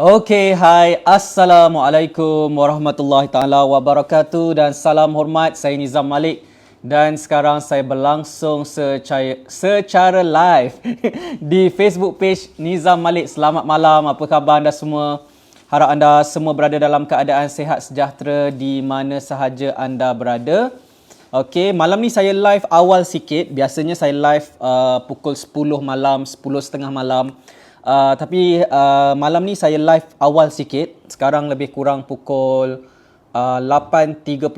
Okey, hai. Assalamualaikum warahmatullahi taala wabarakatuh dan salam hormat. Saya Nizam Malik dan sekarang saya berlangsung secara live di Facebook page Nizam Malik. Selamat malam. Apa khabar anda semua? Harap anda semua berada dalam keadaan sihat sejahtera di mana sahaja anda berada. Okey, malam ni saya live awal sikit. Biasanya saya live pukul 10 malam, 10.30 malam. Tapi malam ni saya live awal sikit. Sekarang lebih kurang pukul 8.39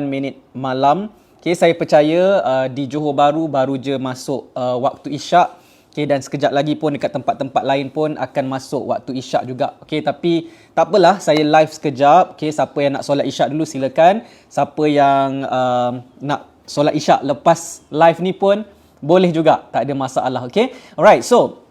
minit malam. Okay, saya percaya di Johor Bahru baru je masuk waktu isyak. Okay, dan sekejap lagi pun dekat tempat-tempat lain pun akan masuk waktu isyak juga. Okay, tapi tak apalah, saya live sekejap. Okay, siapa yang nak solat isyak dulu silakan. Siapa yang nak solat isyak lepas live ni pun boleh juga. Tak ada masalah. Okay, alright. So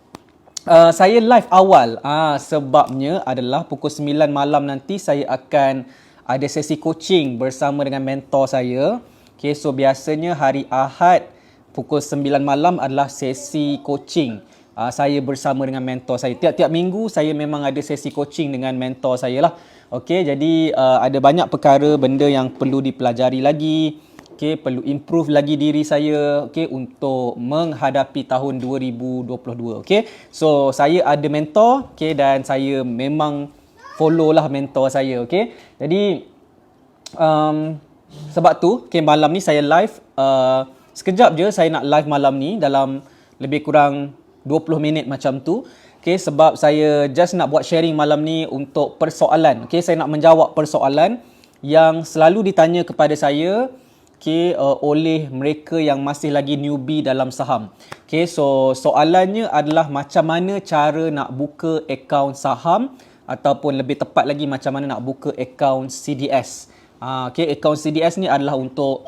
saya live awal sebabnya adalah pukul 9 malam nanti saya akan ada sesi coaching bersama dengan mentor saya. Okay, so biasanya hari Ahad pukul 9 malam adalah sesi coaching. Saya bersama dengan mentor saya. Tiap-tiap minggu saya memang ada sesi coaching dengan mentor saya lah. Okay, jadi ada banyak perkara, benda yang perlu dipelajari lagi. Okay, perlu improve lagi diri saya, okay, untuk menghadapi tahun 2022. Okay, so saya ada mentor, okay, dan saya memang follow lah mentor saya. Okay, jadi sebab tu, okay, malam ni saya live. Sekejap je saya nak live malam ni dalam lebih kurang 20 minit macam tu. Okay, sebab saya just nak buat sharing malam ni untuk persoalan. Okay, saya nak menjawab persoalan yang selalu ditanya kepada saya, okay, oleh mereka yang masih lagi newbie dalam saham. Okay, so soalannya adalah macam mana cara nak buka akaun saham ataupun lebih tepat lagi macam mana nak buka akaun CDS. Okay, akaun CDS ni adalah untuk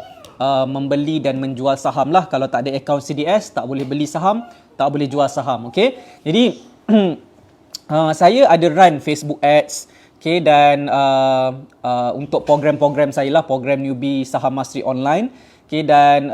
membeli dan menjual saham lah. Kalau tak ada akaun CDS, tak boleh beli saham, tak boleh jual saham. Okay, jadi saya ada run Facebook Ads. Okay, dan untuk program-program saya lah, program newbie Saham Mastery Online. Okay, dan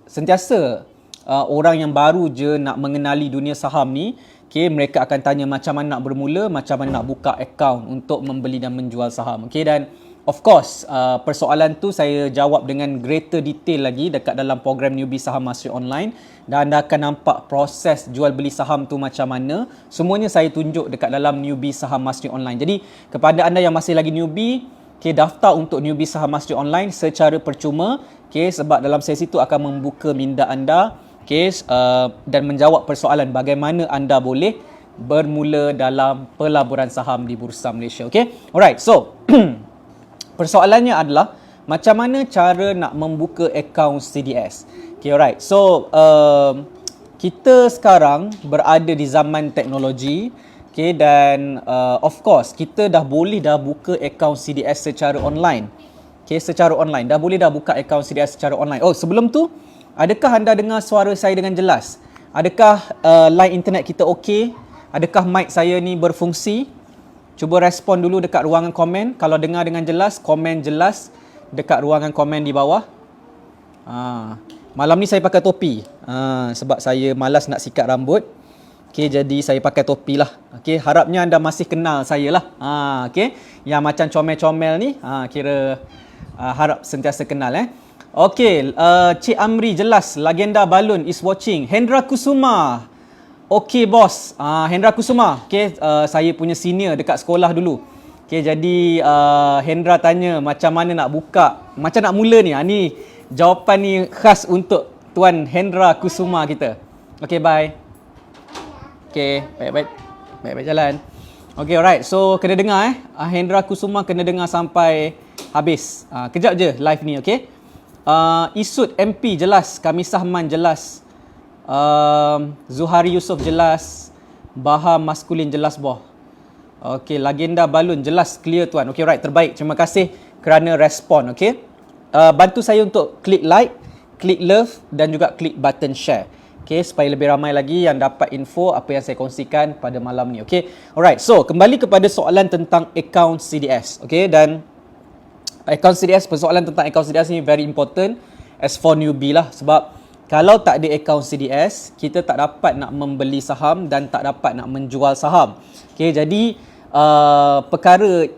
sentiasa orang yang baru je nak mengenali dunia saham ni, okay, mereka akan tanya macam mana nak bermula, macam mana nak buka akaun untuk membeli dan menjual saham. Okay, dan of course persoalan tu saya jawab dengan greater detail lagi dekat dalam program newbie Saham Mastery Online. Dan anda akan nampak proses jual beli saham tu macam mana. Semuanya saya tunjuk dekat dalam newbie Saham Mastery Online. Jadi kepada anda yang masih lagi newbie, okay, daftar untuk newbie Saham Mastery Online secara percuma. Okay, sebab dalam sesi tu akan membuka minda anda, okay, dan menjawab persoalan bagaimana anda boleh bermula dalam pelaburan saham di Bursa Malaysia. Okay, alright. So persoalannya adalah macam mana cara nak membuka akaun CDS. Okay, alright. So kita sekarang berada di zaman teknologi. Okay, dan of course kita dah boleh buka akaun CDS secara online. Okay, secara online. Dah boleh buka akaun CDS secara online. Oh, sebelum tu, adakah anda dengar suara saya dengan jelas? Adakah line internet kita okey? Adakah mic saya ni berfungsi? Cuba respon dulu dekat ruangan komen. Kalau dengar dengan jelas, komen jelas dekat ruangan komen di bawah. Malam ni saya pakai topi sebab saya malas nak sikat rambut. Okay, jadi saya pakai topi lah. Okay, harapnya anda masih kenal saya lah. Okay, yang macam comel-comel ni, kira harap sentiasa kenal. Okay, Cik Amri jelas. Legenda Balun is watching. Hendra Kusuma. Okay bos, Hendra Kusuma. Okay, saya punya senior dekat sekolah dulu. Okay, jadi Hendra tanya macam mana nak buka, macam nak mula ni. Ni jawapan ni khas untuk Tuan Hendra Kusuma kita. Okay, bye. Okay, baik-baik jalan. Okay, alright. So, kena dengar Hendra Kusuma kena dengar sampai habis. Kejap je live ni, okay. Isud MP jelas, Kami Sahman jelas. Zuhari Yusof jelas. Bahar Maskulin jelas boh. Okey, Legenda Balun jelas, clear tuan. Okey, right, terbaik. Terima kasih kerana respon, okey. Bantu saya untuk klik like, klik love dan juga klik button share. Okey, supaya lebih ramai lagi yang dapat info apa yang saya kongsikan pada malam ni, okey. Alright, so kembali kepada soalan tentang akaun CDS. Okey, dan akaun CDS, persoalan tentang akaun CDS ni very important as for newbie lah, sebab kalau tak ada akaun CDS, kita tak dapat nak membeli saham dan tak dapat nak menjual saham. Okey, jadi perkara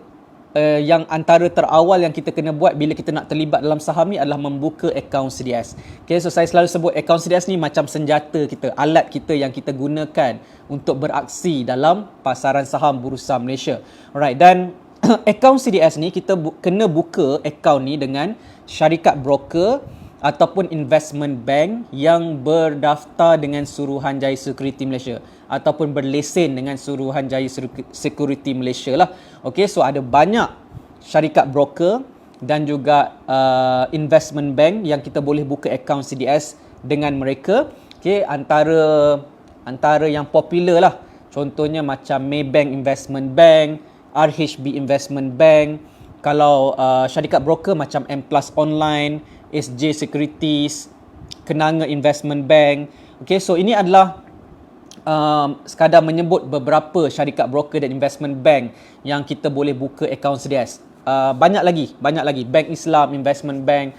yang antara terawal yang kita kena buat bila kita nak terlibat dalam saham ni adalah membuka akaun CDS. Okay, so saya selalu sebut akaun CDS ni macam senjata kita, alat kita yang kita gunakan untuk beraksi dalam pasaran saham Bursa Malaysia. Alright, dan akaun CDS ni kita kena buka akaun ni dengan syarikat broker ataupun investment bank yang berdaftar dengan Suruhanjaya Security Malaysia ataupun berlesen dengan Suruhanjaya Security Malaysia lah. Okey, so ada banyak syarikat broker dan juga investment bank yang kita boleh buka akaun CDS dengan mereka. Okey, antara yang popular lah. Contohnya macam Maybank Investment Bank, RHB Investment Bank. Kalau syarikat broker macam M Plus Online, SJ Securities, Kenanga Investment Bank. Okay, so ini adalah sekadar menyebut beberapa syarikat broker dan investment bank yang kita boleh buka akaun CDS. Banyak lagi. Bank Islam Investment Bank,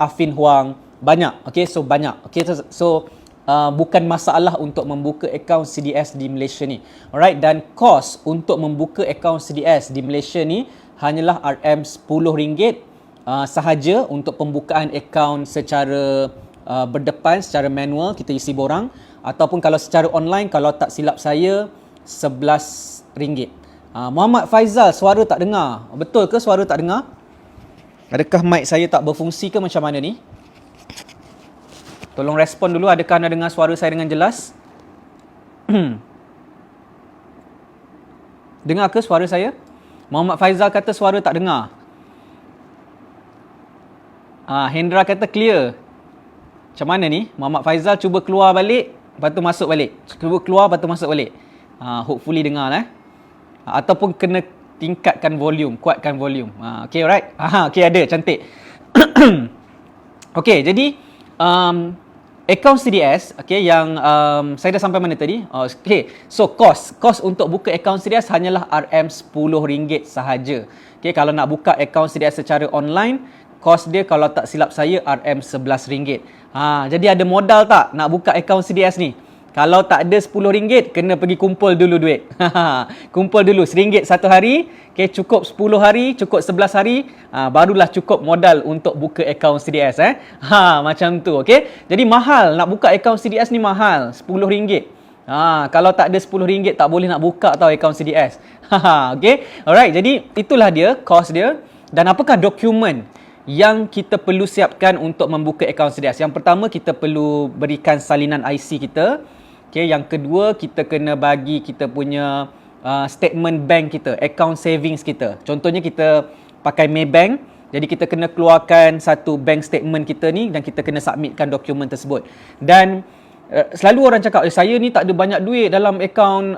Affin Huang, banyak. Okay, so banyak. Okay, so bukan masalah untuk membuka akaun CDS di Malaysia ni. Alright, dan kos untuk membuka akaun CDS di Malaysia ni hanyalah RM10 sahaja untuk pembukaan akaun secara berdepan, secara manual, kita isi borang. Ataupun kalau secara online, kalau tak silap saya, RM11. Muhammad Faizal, suara tak dengar. Betul ke suara tak dengar? Adakah mic saya tak berfungsi ke macam mana ni? Tolong respon dulu, adakah anda dengar suara saya dengan jelas? Dengar ke suara saya? Muhammad Faizal kata suara tak dengar. Hendra kata clear. Macam mana ni? Muhammad Faizal cuba keluar balik, lepas tu masuk balik. Cuba keluar, lepas tu masuk balik. Hopefully dengar lah. Ataupun kena tingkatkan volume, kuatkan volume. Okay, alright. Okay, ada, cantik. Okay, jadi akaun CDS, okay, yang saya dah sampai mana tadi? Okay, so kos untuk buka akaun CDS hanyalah RM10 sahaja. Okay, kalau nak buka akaun CDS secara online, kos dia kalau tak silap saya RM11. Jadi ada modal tak nak buka akaun CDS ni? Kalau tak ada RM10, kena pergi kumpul dulu duit. Kumpul dulu RM1 satu hari, okay, cukup 10 hari, cukup 11 hari, barulah cukup modal untuk buka akaun CDS. Macam tu, okay. Jadi mahal, nak buka akaun CDS ni mahal, RM10. Kalau tak ada RM10, tak boleh nak buka tau akaun CDS. Okay, alright, jadi itulah dia, kos dia. Dan apakah dokumen yang kita perlu siapkan untuk membuka akaun CDS? Yang pertama, kita perlu berikan salinan IC kita. Okay, yang kedua, kita kena bagi kita punya statement bank kita, account savings kita. Contohnya kita pakai Maybank, jadi kita kena keluarkan satu bank statement kita ni dan kita kena submitkan dokumen tersebut. Dan selalu orang cakap, saya ni tak ada banyak duit dalam akaun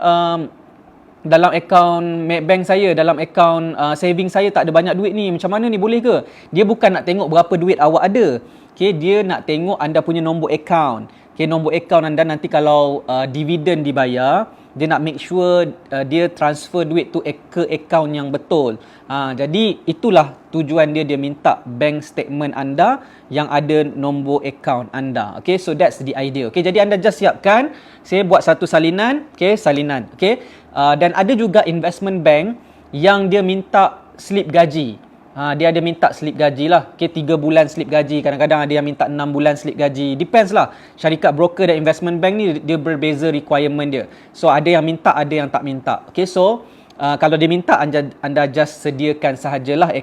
Maybank saya, dalam akaun saving saya tak ada banyak duit ni. Macam mana ni, boleh ke? Dia bukan nak tengok berapa duit awak ada. Okay, dia nak tengok anda punya nombor akaun. Okay, nombor akaun anda nanti kalau dividen dibayar, dia nak make sure dia transfer duit tu ke akaun yang betul. Jadi itulah tujuan dia minta bank statement anda yang ada nombor akaun anda. Okay, so that's the idea. Okay, jadi anda just siapkan. Saya buat satu salinan. Okay, salinan. Okay, dan ada juga investment bank yang dia minta slip gaji. Dia ada minta slip gaji lah. Okay, 3 bulan slip gaji. Kadang-kadang ada yang minta 6 bulan slip gaji. Depends lah. Syarikat broker dan investment bank ni dia berbeza requirement dia. So ada yang minta, ada yang tak minta. Okay, so kalau dia minta, anda just sediakan sahajalah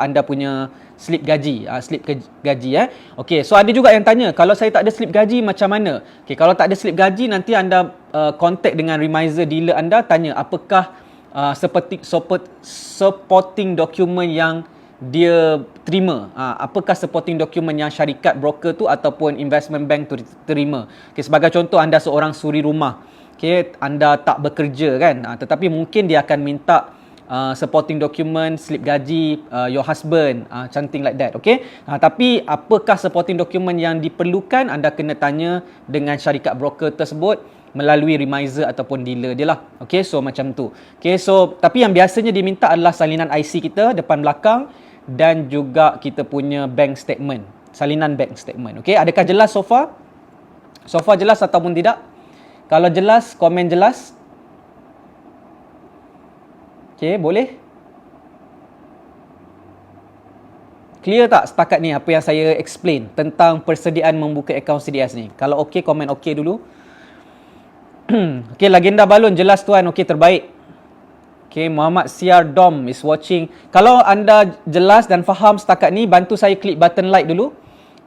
anda punya slip gaji. Slip gaji. Okay, so ada juga yang tanya, kalau saya tak ada slip gaji macam mana? Okay, kalau tak ada slip gaji, nanti anda contact dengan remiser dealer anda, tanya apakah supporting dokumen yang dia terima. Apakah supporting dokumen yang syarikat broker tu ataupun investment bank tu terima. Okay, sebagai contoh, anda seorang suri rumah. Okay, anda tak bekerja kan, tetapi mungkin dia akan minta supporting document, slip gaji your husband, something like that. Okay, tapi apakah supporting document yang diperlukan, anda kena tanya dengan syarikat broker tersebut melalui remiser ataupun dealer dia lah. Okay, so macam tu. Okay, so tapi yang biasanya diminta adalah salinan IC kita depan belakang dan juga kita punya bank statement, salinan bank statement. Okay, adakah jelas so far? So far jelas ataupun tidak? Kalau jelas, komen jelas. Okay, boleh? Clear tak setakat ni apa yang saya explain tentang persediaan membuka akaun CDS ni? Kalau okey, komen okey dulu. Okey, Legenda Balon jelas tuan. Okey, terbaik. Okey, Muhammad Siar Dom is watching. Kalau anda jelas dan faham setakat ni, bantu saya klik button like dulu.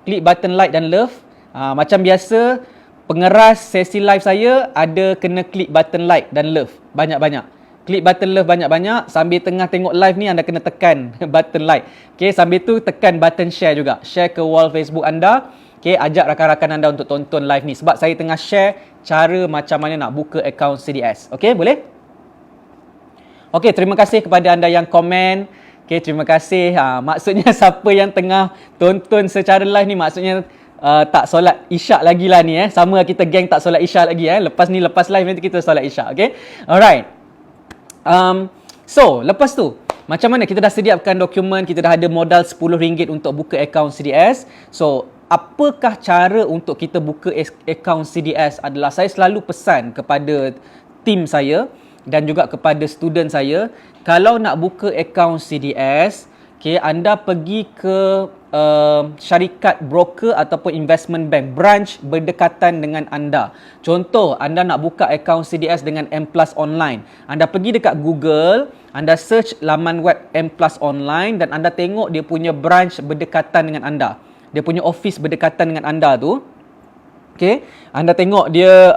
Klik button like dan love. Macam biasa, pengeras sesi live saya ada kena klik button like dan love banyak-banyak. Klik button love banyak-banyak. Sambil tengah tengok live ni, anda kena tekan button like. Okay, sambil tu tekan button share juga. Share ke wall Facebook anda. Okay, ajak rakan-rakan anda untuk tonton live ni. Sebab saya tengah share cara macam mana nak buka akaun CDS. Okay, boleh? Okay, terima kasih kepada anda yang komen. Okay, terima kasih. Maksudnya siapa yang tengah tonton secara live ni, maksudnya tak solat isyak lagi lah ni. Sama kita geng tak solat isyak lagi. Lepas ni, lepas live nanti kita solat isyak. Okay, alright. So, lepas tu, macam mana kita dah sediakan dokumen, kita dah ada modal RM10 untuk buka akaun CDS. So, apakah cara untuk kita buka akaun CDS adalah saya selalu pesan kepada tim saya dan juga kepada student saya, kalau nak buka akaun CDS, okay, anda pergi ke syarikat broker ataupun investment bank, branch berdekatan dengan anda. Contoh, anda nak buka akaun CDS dengan M Plus Online. Anda pergi dekat Google, anda search laman web M Plus Online dan anda tengok dia punya branch berdekatan dengan anda. Dia punya office berdekatan dengan anda tu. Okay, anda tengok dia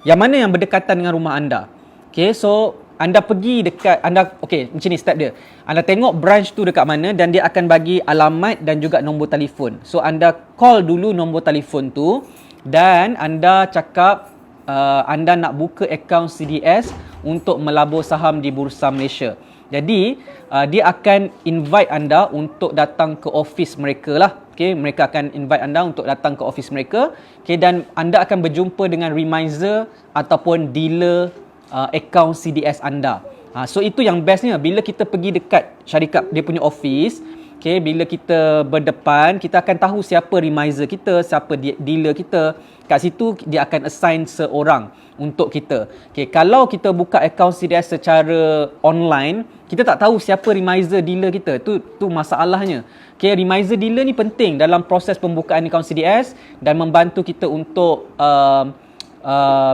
yang mana yang berdekatan dengan rumah anda. Okay, so anda pergi dekat, okay, macam ni step dia. Anda tengok branch tu dekat mana dan dia akan bagi alamat dan juga nombor telefon. So, anda call dulu nombor telefon tu dan anda cakap anda nak buka akaun CDS untuk melabur saham di Bursa Malaysia. Jadi, dia akan invite anda untuk datang ke office mereka lah. Okay, mereka akan invite anda untuk datang ke office mereka. Okay, dan anda akan berjumpa dengan remiser ataupun dealer akaun CDS anda. So itu yang bestnya, bila kita pergi dekat syarikat dia punya office, okay, bila kita berdepan, kita akan tahu siapa remiser kita, siapa dealer kita. Kat situ dia akan assign seorang untuk kita. Okay, kalau kita buka akaun CDS secara online, kita tak tahu siapa remiser dealer kita. Tu masalahnya. Okay, remiser dealer ni penting dalam proses pembukaan akaun CDS dan membantu kita untuk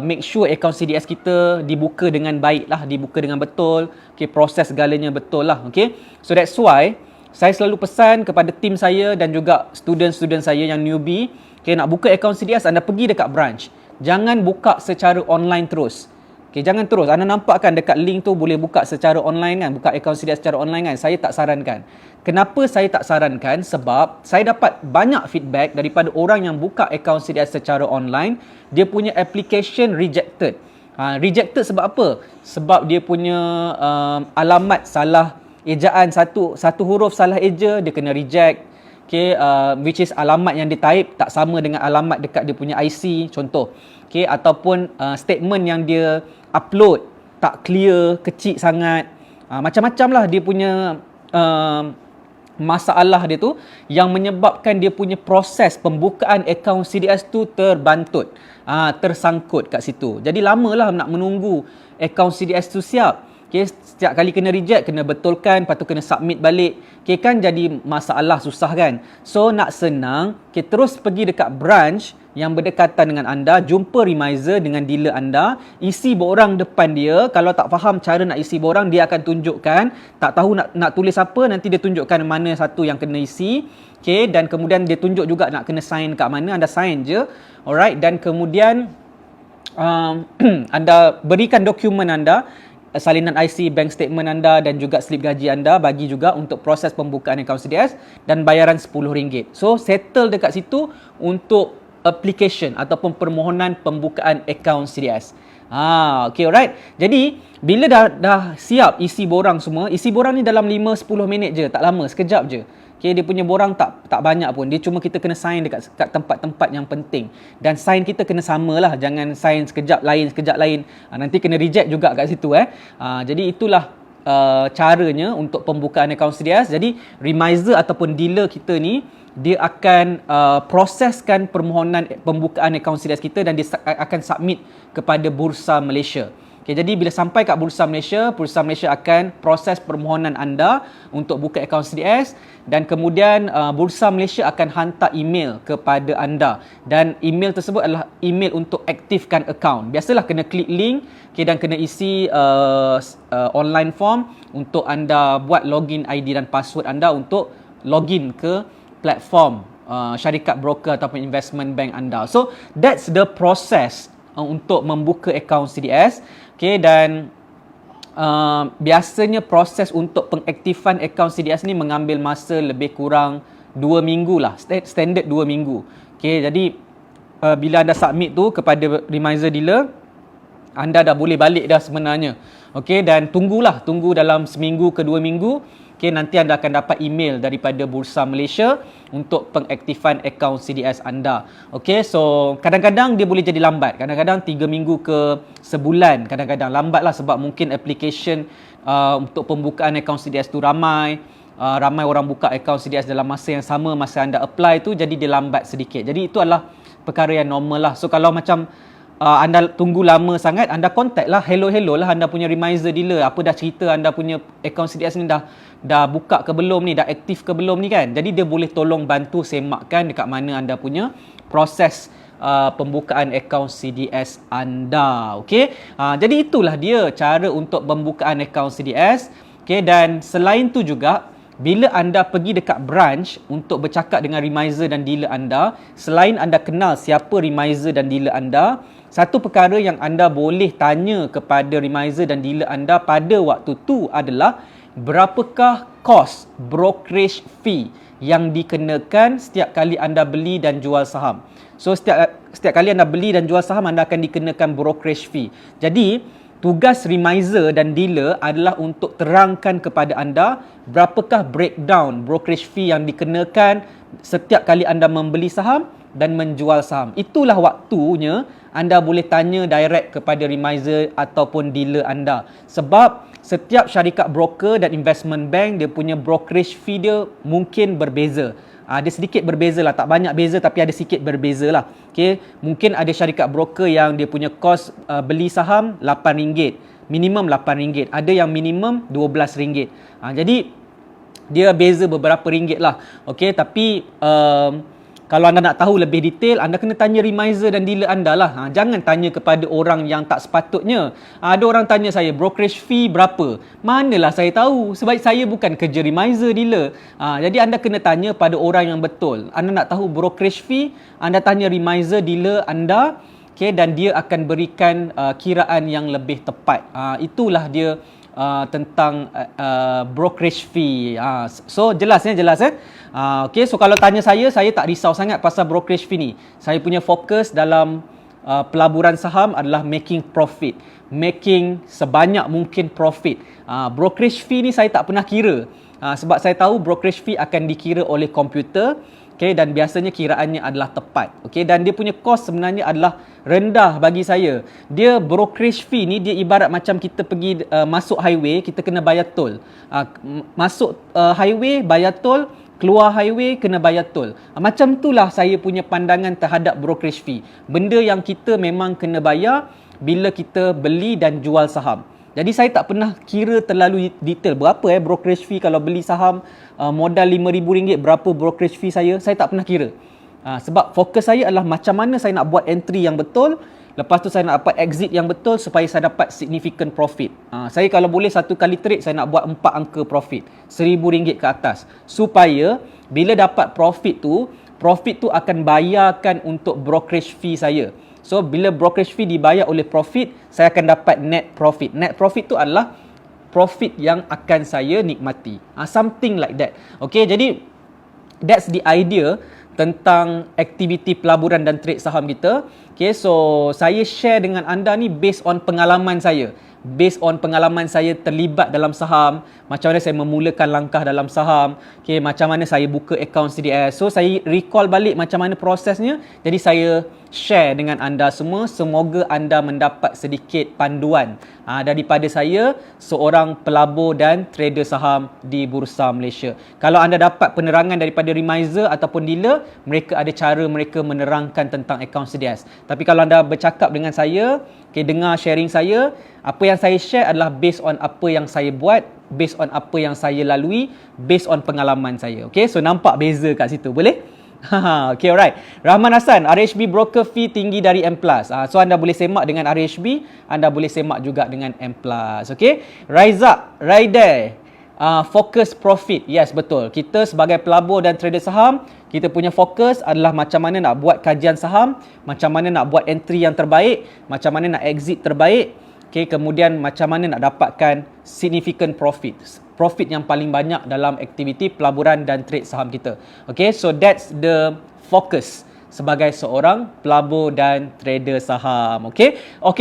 make sure akaun CDS kita dibuka dengan baik lah, dibuka dengan betul. Okay, proses segalanya betul lah. Okay, so that's why saya selalu pesan kepada tim saya dan juga student-student saya yang newbie, okay, nak buka akaun CDS, anda pergi dekat branch. Jangan buka secara online terus. Okay, jangan terus. Anda nampak kan dekat link tu boleh buka secara online kan, buka akaun CDS secara online kan. Saya tak sarankan. Kenapa saya tak sarankan? Sebab saya dapat banyak feedback daripada orang yang buka akaun CDS secara online, dia punya application rejected. Rejected sebab apa? Sebab dia punya alamat salah ejaan, satu huruf salah eja, dia kena reject. Okay, which is alamat yang dia type tak sama dengan alamat dekat dia punya IC, contoh. Okay, ataupun statement yang dia upload tak clear, kecil sangat. Macam-macam lah dia punya masalah dia tu yang menyebabkan dia punya proses pembukaan akaun CDS tu terbantut, tersangkut kat situ. Jadi lamalah nak menunggu akaun CDS tu siap. Okay, setiap kali kena reject, kena betulkan, lepas tu kena submit balik. Okay, kan jadi masalah, susah kan. So nak senang, okay, terus pergi dekat branch yang berdekatan dengan anda, jumpa remiser dengan dealer anda, isi borang depan dia. Kalau tak faham cara nak isi borang, dia akan tunjukkan. Tak tahu nak tulis apa, nanti dia tunjukkan mana satu yang kena isi. Okay, dan kemudian dia tunjuk juga nak kena sign kat mana, anda sign je. Alright, dan kemudian anda berikan dokumen anda, salinan IC, bank statement anda dan juga slip gaji anda, bagi juga untuk proses pembukaan akaun CDS dan bayaran RM10. So settle dekat situ untuk application ataupun permohonan pembukaan akaun CDS. Okay, alright. Jadi bila dah siap isi borang semua, isi borang ni dalam 5-10 minit je, tak lama, sekejap je. Okay, dia punya borang tak banyak pun. Dia cuma kita kena sign dekat tempat-tempat yang penting. Dan sign kita kena samalah. Jangan sign sekejap lain. Nanti kena reject juga kat situ. Jadi itulah caranya untuk pembukaan akaun CDS. Jadi remiser ataupun dealer kita ni, dia akan proseskan permohonan pembukaan akaun CDS kita dan dia akan submit kepada Bursa Malaysia. Okay, jadi bila sampai kat Bursa Malaysia akan proses permohonan anda untuk buka akaun CDS dan kemudian Bursa Malaysia akan hantar email kepada anda dan email tersebut adalah email untuk aktifkan akaun. Biasalah kena klik link, okay, dan kena isi online form untuk anda buat login ID dan password anda untuk login ke platform syarikat broker ataupun investment bank anda. So that's the process untuk membuka akaun CDS. Okay, dan biasanya proses untuk pengaktifan akaun CDS ni mengambil masa lebih kurang 2 minggu lah, standard 2 minggu. Okay, jadi bila anda submit tu kepada Remiser Dealer, anda dah boleh balik dah sebenarnya. Okay, dan tunggu dalam seminggu ke 2 minggu. Okay, nanti anda akan dapat email daripada Bursa Malaysia untuk pengaktifan akaun CDS anda. Okay, so kadang-kadang dia boleh jadi lambat. Kadang-kadang 3 minggu ke sebulan. Kadang-kadang lambat lah sebab mungkin application untuk pembukaan akaun CDS tu ramai orang buka akaun CDS dalam masa yang sama masa anda apply tu, jadi dia lambat sedikit. Jadi itu adalah perkara yang normal lah. So kalau macam anda tunggu lama sangat, anda contact lah, hello lah anda punya Remiser Dealer, apa dah cerita anda punya akaun CDS ni dah buka ke belum ni, dah aktif ke belum ni kan. Jadi dia boleh tolong bantu semakkan dekat mana anda punya proses pembukaan akaun CDS anda. Okey, jadi itulah dia cara untuk pembukaan akaun CDS. Okey, dan selain tu juga bila anda pergi dekat branch untuk bercakap dengan Remiser dan dealer anda, selain anda kenal siapa Remiser dan dealer anda, satu perkara yang anda boleh tanya kepada Remiser dan dealer anda pada waktu tu adalah berapakah kos brokerage fee yang dikenakan setiap kali anda beli dan jual saham. So setiap kali anda beli dan jual saham, anda akan dikenakan brokerage fee. Jadi tugas Remiser dan dealer adalah untuk terangkan kepada anda berapakah breakdown brokerage fee yang dikenakan setiap kali anda membeli saham dan menjual saham. Itulah waktunya anda boleh tanya direct kepada Remiser ataupun dealer anda. Sebab setiap syarikat broker dan investment bank, dia punya brokerage fee dia mungkin berbeza. Dia sedikit berbeza lah, tak banyak beza tapi ada sikit berbeza lah. Okay. Mungkin ada syarikat broker yang dia punya kos beli saham RM8, minimum RM8. Ada yang minimum RM12. Jadi dia beza beberapa ringgit lah. Okay, tapi kalau anda nak tahu lebih detail, anda kena tanya Remiser dan dealer anda lah. Jangan tanya kepada orang yang tak sepatutnya. Ada orang tanya saya, brokerage fee berapa? Manalah saya tahu, sebab saya bukan kerja Remiser dealer. Jadi anda kena tanya pada orang yang betul. Anda nak tahu brokerage fee, anda tanya Remiser dealer anda. Okay, dan dia akan berikan kiraan yang lebih tepat. Itulah dia tentang brokerage fee. So jelas. Okay, so kalau tanya saya tak risau sangat pasal brokerage fee ni. Saya punya fokus dalam pelaburan saham adalah making profit, making sebanyak mungkin profit. Brokerage fee ni saya tak pernah kira, sebab saya tahu brokerage fee akan dikira oleh komputer. Okay, dan biasanya kiraannya adalah tepat. Okay, dan dia punya kos sebenarnya adalah rendah bagi saya. Dia brokerage fee ni dia ibarat macam kita pergi masuk highway, kita kena bayar tol. Masuk highway bayar tol, keluar highway kena bayar tol. Macam itulah saya punya pandangan terhadap brokerage fee. Benda yang kita memang kena bayar bila kita beli dan jual saham. Jadi saya tak pernah kira terlalu detail berapa brokerage fee kalau beli saham modal RM5,000, berapa brokerage fee saya tak pernah kira. Sebab fokus saya adalah macam mana saya nak buat entry yang betul, lepas tu saya nak dapat exit yang betul supaya saya dapat significant profit. Saya kalau boleh satu kali trade saya nak buat 4 angka profit, RM1,000 ke atas, supaya bila dapat profit tu akan bayarkan untuk brokerage fee saya. So bila brokerage fee dibayar oleh profit, saya akan dapat net profit. Net profit tu adalah profit yang akan saya nikmati. Something like that. Okay, jadi that's the idea tentang aktiviti pelaburan dan trade saham kita. Okay, so saya share dengan anda ni based on pengalaman saya. Based on pengalaman saya terlibat dalam saham, macam mana saya memulakan langkah dalam saham, macam mana saya buka akaun CDS. So saya recall balik macam mana prosesnya, jadi saya share dengan anda semua. Semoga anda mendapat sedikit panduan daripada saya, seorang pelabur dan trader saham di Bursa Malaysia. Kalau anda dapat penerangan daripada Remizer ataupun dealer, mereka ada cara mereka menerangkan tentang akaun CDS. Tapi kalau anda bercakap dengan saya, dengar sharing saya, apa yang saya share adalah based on apa yang saya buat, based on apa yang saya lalui, based on pengalaman saya. Okay, so nampak beza kat situ, boleh? Okay, alright. Rahman Hassan, RHB broker fee tinggi dari M+. So anda boleh semak dengan RHB, anda boleh semak juga dengan M+. Okay, Raizak, Raider, focus profit. Yes, betul. Kita sebagai pelabur dan trader saham, kita punya fokus adalah macam mana nak buat kajian saham, macam mana nak buat entry yang terbaik, macam mana nak exit terbaik. Okay, kemudian macam mana nak dapatkan significant profit. Profit yang paling banyak dalam aktiviti pelaburan dan trade saham kita. Okay, so that's the focus sebagai seorang pelabur dan trader saham. Okay,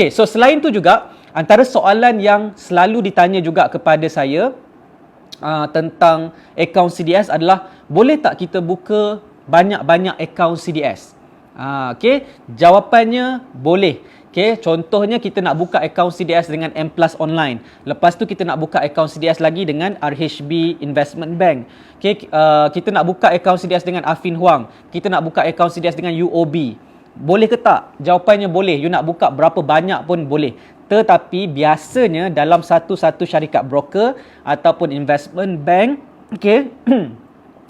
so selain tu juga, antara soalan yang selalu ditanya juga kepada saya tentang akaun CDS adalah, boleh tak kita buka banyak-banyak akaun CDS? Okay, jawapannya boleh. Okay, contohnya kita nak buka akaun CDS dengan M+ Online. Lepas tu kita nak buka akaun CDS lagi dengan RHB Investment Bank. Okay, kita nak buka akaun CDS dengan Affin Hwang. Kita nak buka akaun CDS dengan UOB. Boleh ke tak? Jawapannya boleh. You nak buka berapa banyak pun boleh. Tetapi biasanya dalam satu-satu syarikat broker ataupun investment bank, okay,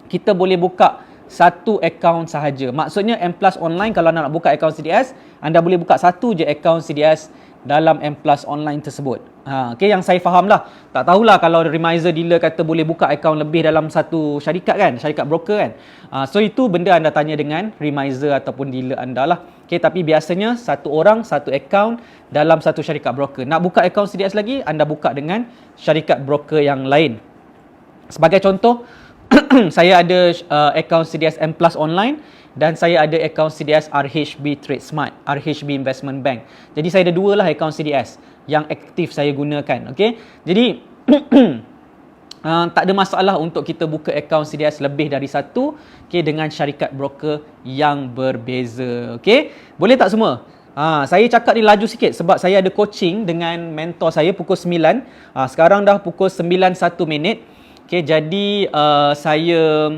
kita boleh buka satu akaun sahaja. Maksudnya M+ Online, kalau anda nak buka akaun CDS, anda boleh buka satu je akaun CDS dalam M+ Online tersebut. Okay, yang saya faham lah. Tak tahulah kalau Remizer dealer kata boleh buka akaun lebih dalam satu syarikat kan, syarikat broker kan. So itu benda anda tanya dengan Remizer ataupun dealer anda lah. Okay, tapi biasanya satu orang satu akaun dalam satu syarikat broker. Nak buka akaun CDS lagi, anda buka dengan syarikat broker yang lain. Sebagai contoh, saya ada akaun CDS M+ Online dan saya ada akaun CDS RHB Trade Smart, RHB Investment Bank. Jadi saya ada dua lah akaun CDS yang aktif saya gunakan. Okay, jadi tak ada masalah untuk kita buka akaun CDS lebih dari satu, okay, dengan syarikat broker yang berbeza. Okay, boleh tak semua? Saya cakap ni laju sikit sebab saya ada coaching dengan mentor saya pukul 9. Sekarang dah pukul 9.1 minit. Okay, jadi saya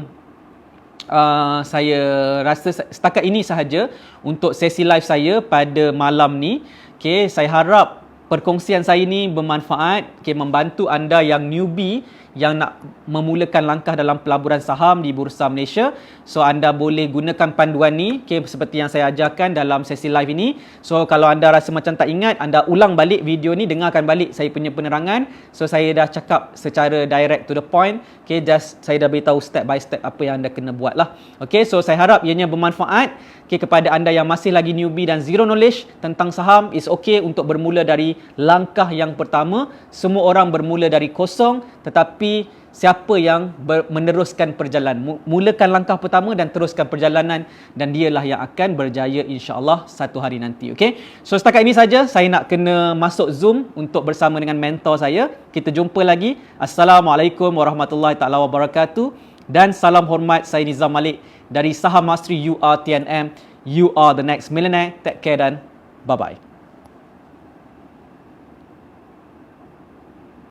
rasa setakat ini sahaja untuk sesi live saya pada malam ni. Okay, saya harap perkongsian saya ni bermanfaat, okay, membantu anda yang newbie yang nak memulakan langkah dalam pelaburan saham di Bursa Malaysia. So anda boleh gunakan panduan ni, okay, seperti yang saya ajarkan dalam sesi live ini. So kalau anda rasa macam tak ingat, anda ulang balik video ni, dengarkan balik saya punya penerangan. So saya dah cakap secara direct to the point. Okay, just saya dah beritahu step by step apa yang anda kena buat lah. Okay, so saya harap ianya bermanfaat. Okay, kepada anda yang masih lagi newbie dan zero knowledge tentang saham, it's okay untuk bermula dari langkah yang pertama. Semua orang bermula dari kosong, tetapi siapa yang meneruskan perjalanan, mulakan langkah pertama dan teruskan perjalanan, dan dialah yang akan berjaya insya-Allah satu hari nanti. Okay, so setakat ini saja saya nak kena masuk Zoom untuk bersama dengan mentor saya. Kita jumpa lagi. Assalamualaikum warahmatullahi taala wabarakatuh dan salam hormat. Saya Nizam Malik dari Saham Mastery UR TNM. You are the next millionaire. Take care dan bye-bye.